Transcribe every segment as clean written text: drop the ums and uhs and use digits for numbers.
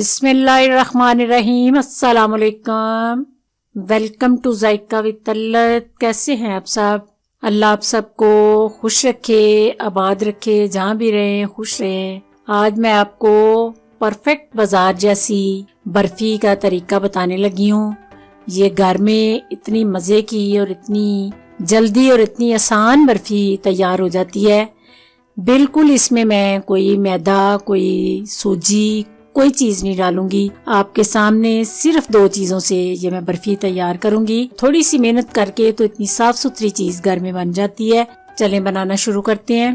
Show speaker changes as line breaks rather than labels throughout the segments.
बिस्मिल्लाहिर्रहमानिर्रहीम। अस्सलाम वालेकुम। Welcome to JICA with तल्लत। कैसे हैं आप सब? अल्लाह आप सबको खुश रखे, आबाद रखे, जहाँ भी रहें खुश रहें। आज मैं आपको परफेक्ट बाजार जैसी बर्फी का तरीका बताने लगी हूँ। ये घर में इतनी मज़े की और इतनी जल्दी और इतनी आसान बर्फी तैयार हो जाती है। बिल्कुल इसमें मैं कोई मैदा, कोई सूजी, कोई चीज नहीं डालूंगी। आपके सामने सिर्फ 2 चीजों से ये मैं बर्फी तैयार करूंगी। थोड़ी सी मेहनत करके तो इतनी साफ सुथरी चीज घर में बन जाती है। चलें बनाना शुरू करते हैं।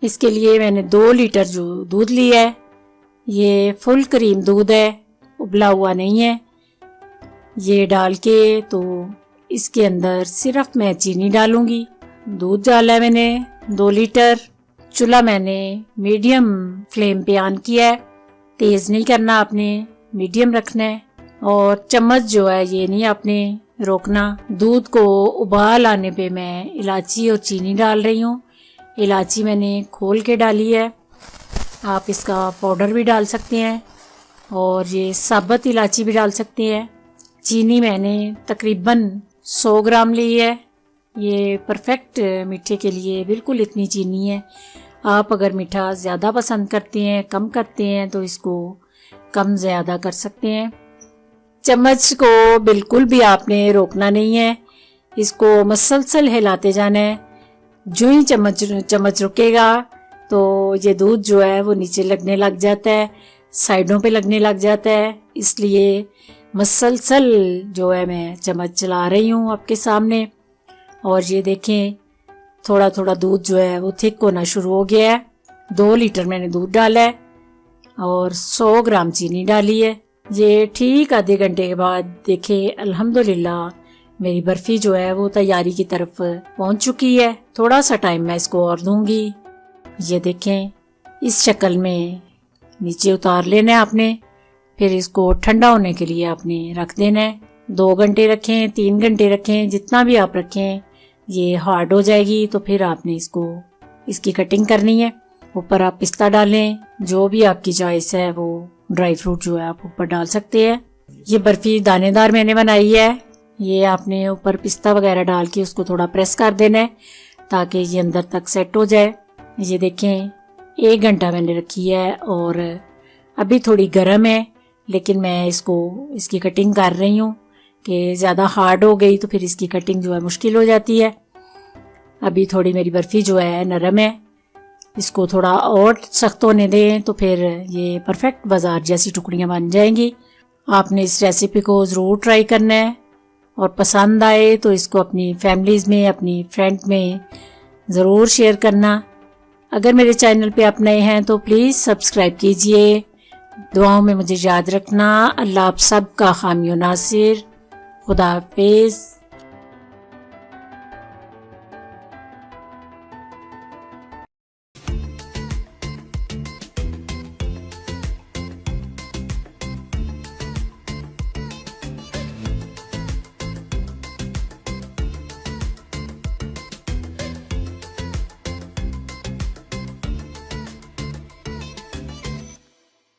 इसके लिए मैंने 2 लीटर जो दूध लिया है, ये फुल क्रीम दूध है, उबला हुआ नहीं है। ये डाल के तो इसके अंदर सिर्फ मैं चीनी डालूंगी। दूध डाला है मैंने 2 लीटर। चूल्हा मैंने मीडियम फ्लेम पे ऑन किया है। तेज नहीं करना आपने, मीडियम रखना है। और चम्मच जो है ये नहीं आपने रोकना। दूध को उबाल आने पे मैं इलायची और चीनी डाल रही हूँ। इलायची मैंने खोल के डाली है, आप इसका पाउडर भी डाल सकते हैं और ये साबुत इलायची भी डाल सकते हैं। चीनी मैंने तकरीबन 100 ग्राम ली है। ये परफेक्ट मीठे के लिए बिल्कुल इतनी चीनी है। आप अगर मीठा ज़्यादा पसंद करते हैं, कम करते हैं तो इसको कम ज़्यादा कर सकते हैं। चम्मच को बिल्कुल भी आपने रोकना नहीं है, इसको मसलसल हिलाते जाना है। जो ही चम्मच रुकेगा तो ये दूध जो है वो नीचे लगने लग जाता है, साइडों पे लगने लग जाता है। इसलिए मसलसल जो है मैं चम्मच चला रही हूँ आपके सामने। और ये देखें थोड़ा थोड़ा दूध जो है वो थिक होना शुरू हो गया है। 2 लीटर मैंने दूध डाला है और 100 ग्राम चीनी डाली है। ये ठीक आधे घंटे के बाद देखें अल्हम्दुलिल्लाह मेरी बर्फी जो है वो तैयारी की तरफ पहुंच चुकी है। थोड़ा सा टाइम मैं इसको और दूंगी। ये देखें इस शक्ल में नीचे उतार लेना है आपने। फिर इसको ठंडा होने के लिए आपने रख देना है। 2 घंटे रखें, 3 घंटे रखें, जितना भी आप रखें। ये हार्ड हो जाएगी तो फिर आपने इसकी कटिंग करनी है। ऊपर आप पिस्ता डालें, जो भी आपकी चॉइस है वो ड्राई फ्रूट जो है आप ऊपर डाल सकते हैं। ये बर्फी दानेदार मैंने बनाई है। ये आपने ऊपर पिस्ता वगैरह डाल के उसको थोड़ा प्रेस कर देना है ताकि ये अंदर तक सेट हो जाए। ये देखें 1 घंटा मैंने रखी है और अभी थोड़ी गर्म है, लेकिन मैं इसकी कटिंग कर रही हूँ कि ज़्यादा हार्ड हो गई तो फिर इसकी कटिंग जो है मुश्किल हो जाती है। अभी थोड़ी मेरी बर्फ़ी जो है नरम है, इसको थोड़ा और सख्त होने दें तो फिर ये परफेक्ट बाजार जैसी टुकड़ियाँ बन जाएंगी। आपने इस रेसिपी को ज़रूर ट्राई करना है और पसंद आए तो इसको अपनी फैमिलीज़ में, अपनी फ्रेंड में ज़रूर शेयर करना। अगर मेरे चैनल पे आप नए हैं तो प्लीज़ सब्सक्राइब कीजिए। दुआओं में मुझे याद रखना। अल्लाह आप सब का हामी नासिर। खुदा हाफिज़।